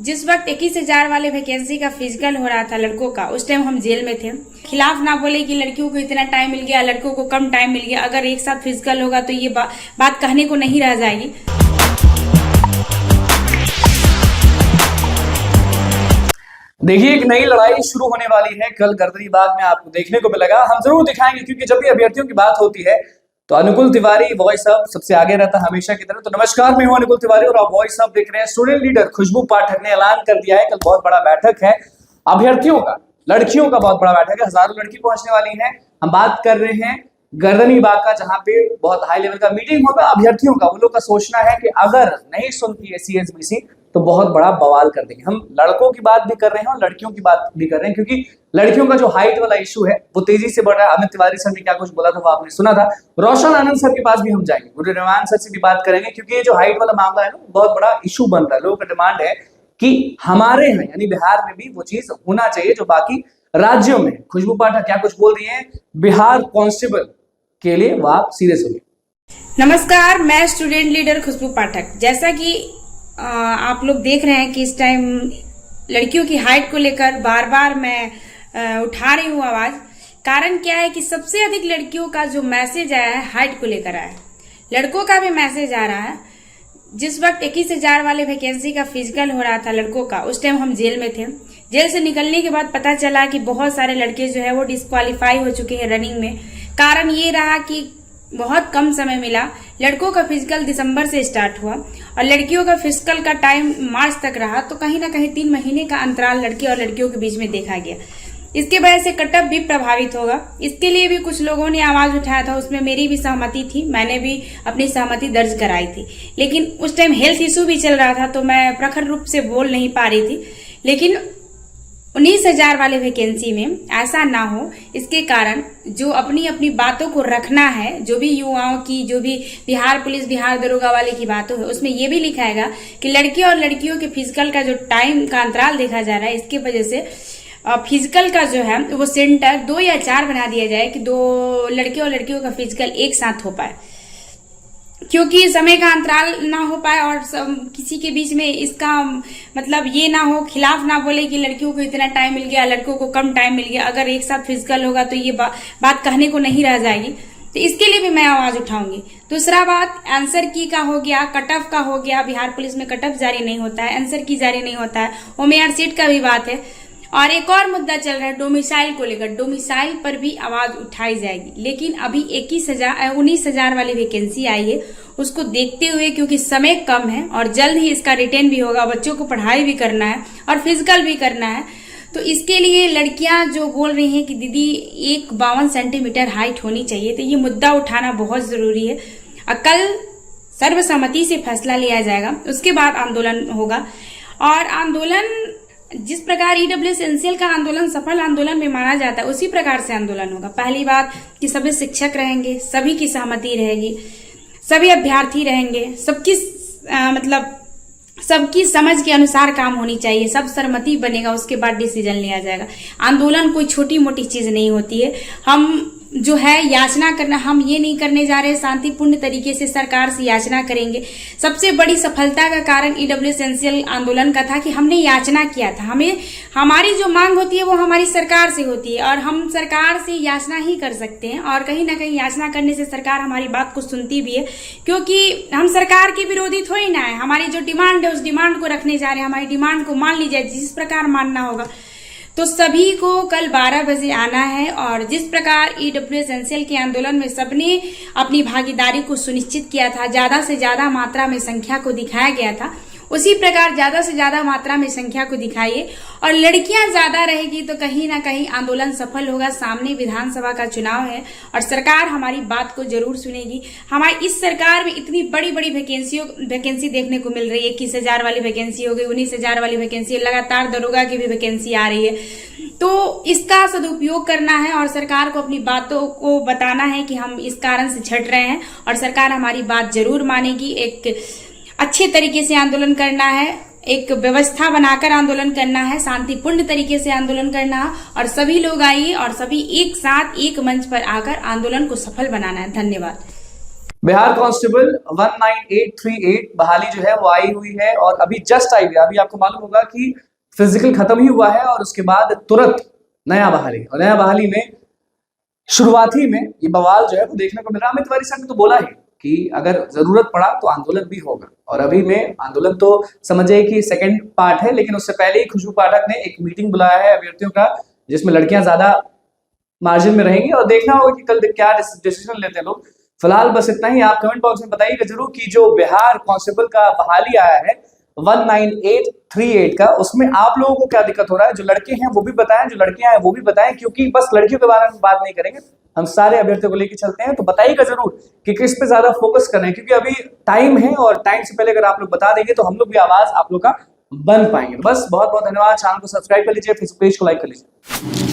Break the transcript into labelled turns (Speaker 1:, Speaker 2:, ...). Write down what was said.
Speaker 1: जिस वक्त 21,000 वाले वैकेंसी का फिजिकल हो रहा था लड़कों का, उस टाइम हम जेल में थे। खिलाफ ना बोले कि लड़कियों को इतना टाइम मिल गया, लड़कों को कम टाइम मिल गया। अगर एक साथ फिजिकल होगा तो ये बात कहने को नहीं रह जाएगी।
Speaker 2: देखिए, एक नई लड़ाई शुरू होने वाली है कल गर्दनीबाग में, आपको देखने को मिलेगा। हम जरूर दिखाएंगे, क्योंकि जब भी अभ्यर्थियों की बात होती है तो अनुकूल तिवारी वॉइस हब सबसे आगे रहता है हमेशा की तरह। तो नमस्कार, मैं हूं अनुकूल तिवारी और आप वॉइस हब देख रहे हैं। स्टूडेंट लीडर खुशबू पाठक ने ऐलान कर दिया है, कल बहुत बड़ा बैठक है अभ्यर्थियों का, लड़कियों का बहुत बड़ा बैठक है। हजारों लड़की पहुंचने वाली है। हम बात कर रहे हैं गर्दनीबाग का, जहां पे बहुत हाई लेवल का मीटिंग होगा अभ्यर्थियों का। वो लोग का सोचना है कि अगर नहीं सुनती है CSBC तो बहुत बड़ा बवाल कर देंगे। हम लड़कों की बात भी कर रहे हैं और लड़कियों की बात भी कर रहे हैं, क्योंकि लड़कियों का जो हाइट वाला इशू है वो तेजी से बढ़ रहा है। अमित तिवारी सर ने क्या कुछ बोला था वो आपने सुना था। रोशन आनंद सर के पास भी हम जाएंगे, गुरुदेवान सर से भी बात करेंगे, क्योंकि ये जो हाइट वाला मामला है ना, बहुत बड़ा इशू बन रहा है। लोगों का डिमांड है कि हमारे यहाँ यानी बिहार में भी वो चीज होना चाहिए जो बाकी राज्यों में। खुशबू पाठक क्या कुछ बोल रही है बिहार कांस्टेबल के लिए, वो आप सीरियस हो गए।
Speaker 1: नमस्कार, मैं स्टूडेंट लीडर खुशबू पाठक। जैसा कि आप लोग देख रहे हैं कि इस टाइम लड़कियों की हाइट को लेकर बार बार मैं उठा रही हूँ आवाज। कारण क्या है कि सबसे अधिक लड़कियों का जो मैसेज आया है हाइट को लेकर आया है, लड़कों का भी मैसेज आ रहा है। जिस वक्त 21,000 वाले वैकेंसी का फिजिकल हो रहा था लड़कों का, उस टाइम हम जेल में थे। जेल से निकलने के बाद पता चला कि बहुत सारे लड़के जो है वो डिस्क्वालीफाई हो चुके हैं रनिंग में। कारण ये रहा कि बहुत कम समय मिला। लड़कों का फिजिकल दिसंबर से स्टार्ट हुआ और लड़कियों का फिजिकल का टाइम मार्च तक रहा, तो कहीं ना कहीं 3 महीने का अंतराल लड़के और लड़कियों के बीच में देखा गया। इसके वजह से कटअप भी प्रभावित होगा। इसके लिए भी कुछ लोगों ने आवाज उठाया था, उसमें मेरी भी सहमति थी, मैंने भी अपनी सहमति दर्ज कराई थी। लेकिन उस टाइम हेल्थ इशू भी चल रहा था तो मैं प्रखर रूप से बोल नहीं पा रही थी। लेकिन 19,000 वाले वैकेंसी में ऐसा ना हो, इसके कारण जो अपनी अपनी बातों को रखना है, जो भी युवाओं की, जो भी बिहार पुलिस, बिहार दरोगा वाले की बातों है, उसमें यह भी लिखाएगा कि लड़के और लड़कियों के फिजिकल का जो टाइम का अंतराल देखा जा रहा है, इसके वजह से फिजिकल का जो है वो सेंटर 2 या 4 बना दिया जाए कि 2 लड़के और लड़कियों का फिजिकल एक साथ हो पाए, क्योंकि समय का अंतराल ना हो पाए और किसी के बीच में इसका मतलब ये ना हो, खिलाफ ना बोले कि लड़कियों को इतना टाइम मिल गया, लड़कों को कम टाइम मिल गया। अगर एक साथ फिजिकल होगा तो ये बात कहने को नहीं रह जाएगी। तो इसके लिए भी मैं आवाज उठाऊंगी। दूसरा बात, आंसर की का हो गया, कटअप का हो गया। बिहार पुलिस में कटअप जारी नहीं होता है, आंसर की जारी नहीं होता है, ओमेआर सीट का भी बात है। और एक और मुद्दा चल रहा है डोमिसाइल को लेकर, डोमिसाइल पर भी आवाज उठाई जाएगी। लेकिन अभी 19,000 वाली वैकेंसी आई है, उसको देखते हुए, क्योंकि समय कम है और जल्द ही इसका रिटेन भी होगा, बच्चों को पढ़ाई भी करना है और फिजिकल भी करना है, तो इसके लिए लड़कियां जो बोल रही हैं कि दीदी 52 सेंटीमीटर हाइट होनी चाहिए, तो ये मुद्दा उठाना बहुत जरूरी है। कल सर्वसम्मति से फैसला लिया जाएगा, उसके बाद आंदोलन होगा। और आंदोलन जिस प्रकार EWS NCL का आंदोलन सफल आंदोलन में माना जाता है, उसी प्रकार से आंदोलन होगा। पहली बात कि सभी शिक्षक रहेंगे, सभी की सहमति रहेगी, सभी अभ्यर्थी रहेंगे, सबकी समझ के अनुसार काम होनी चाहिए, सब सहमति बनेगा, उसके बाद डिसीजन लिया जाएगा। आंदोलन कोई छोटी मोटी चीज नहीं होती है। हम जो है याचना करना, हम ये नहीं करने जा रहे, शांतिपूर्ण तरीके से सरकार से याचना करेंगे। सबसे बड़ी सफलता का कारण EWS NCL आंदोलन का था कि हमने याचना किया था। हमारी जो मांग होती है वो हमारी सरकार से होती है और हम सरकार से याचना ही कर सकते हैं। और कहीं ना कहीं याचना करने से सरकार हमारी बात को सुनती भी है, क्योंकि हम सरकार के विरोधी थोड़ी ना है। हमारी जो डिमांड है उस डिमांड को रखने जा रहे हैं, हमारी डिमांड को मान ली जाए, जिस प्रकार मानना होगा। तो सभी को कल 12 बजे आना है और जिस प्रकार EWS NCL के आंदोलन में सबने अपनी भागीदारी को सुनिश्चित किया था, ज्यादा से ज्यादा मात्रा में संख्या को दिखाया गया था, उसी प्रकार ज्यादा से ज्यादा मात्रा में संख्या को दिखाइए। और लड़कियां ज्यादा रहेगी तो कहीं ना कहीं आंदोलन सफल होगा। सामने विधानसभा का चुनाव है और सरकार हमारी बात को जरूर सुनेगी। हमारी इस सरकार में इतनी बड़ी बड़ी वैकेंसी देखने को मिल रही है। 21,000 वाली वैकेंसी हो गई, 19,000 वाली वैकेंसी, लगातार दरोगा की भी वैकेंसी आ रही है। तो इसका सदुपयोग करना है और सरकार को अपनी बातों को बताना है कि हम इस कारण से छट रहे हैं और सरकार हमारी बात जरूर मानेगी। एक अच्छे तरीके से आंदोलन करना है, एक व्यवस्था बनाकर आंदोलन करना है, शांतिपूर्ण तरीके से आंदोलन करना है और सभी लोग आइए और सभी एक साथ एक मंच पर आकर आंदोलन को सफल बनाना है। धन्यवाद।
Speaker 2: बिहार कांस्टेबल 19838 बहाली जो है वो आई हुई है और अभी जस्ट आई हुई है। अभी आपको मालूम होगा कि फिजिकल खत्म ही हुआ है और उसके बाद तुरंत नया बहाली, और नया बहाली में शुरुआती में ये बवाल जो है वो देखने को मिल रहा है। अमित तिवारी साहब ने तो बोला है कि अगर जरूरत पड़ा तो आंदोलन भी होगा, और अभी में आंदोलन तो समझिए कि सेकंड पार्ट है, लेकिन उससे पहले ही खुशबू पाठक ने एक मीटिंग बुलाया है अभ्यर्थियों का, जिसमें लड़कियां ज्यादा मार्जिन में रहेंगी और देखना होगा कि कल क्या डिसीजन लेते हैं लोग। फिलहाल बस इतना ही। आप कमेंट बॉक्स में बताइएगा जरूर कि जो बिहार कांस्टेबल का बहाली आया है 19838 का, उसमें आप लोगों को क्या दिक्कत हो रहा है। जो लड़के हैं वो भी बताएं, जो लड़कियां हैं वो भी बताएं, क्योंकि बस लड़कियों के बारे में बात नहीं करेंगे, हम सारे अभ्यर्थियों को लेकर चलते हैं। तो बताइएगा जरूर कि किस पे ज्यादा फोकस कर रहे हैं, क्योंकि अभी टाइम है और टाइम से पहले अगर आप लोग बता देंगे तो हम लोग भी आवाज आप लोग का बन पाएंगे। बस बहुत बहुत धन्यवाद। चैनल को सब्सक्राइब कर लीजिए, फेसबुक पेज को लाइक कर लीजिए।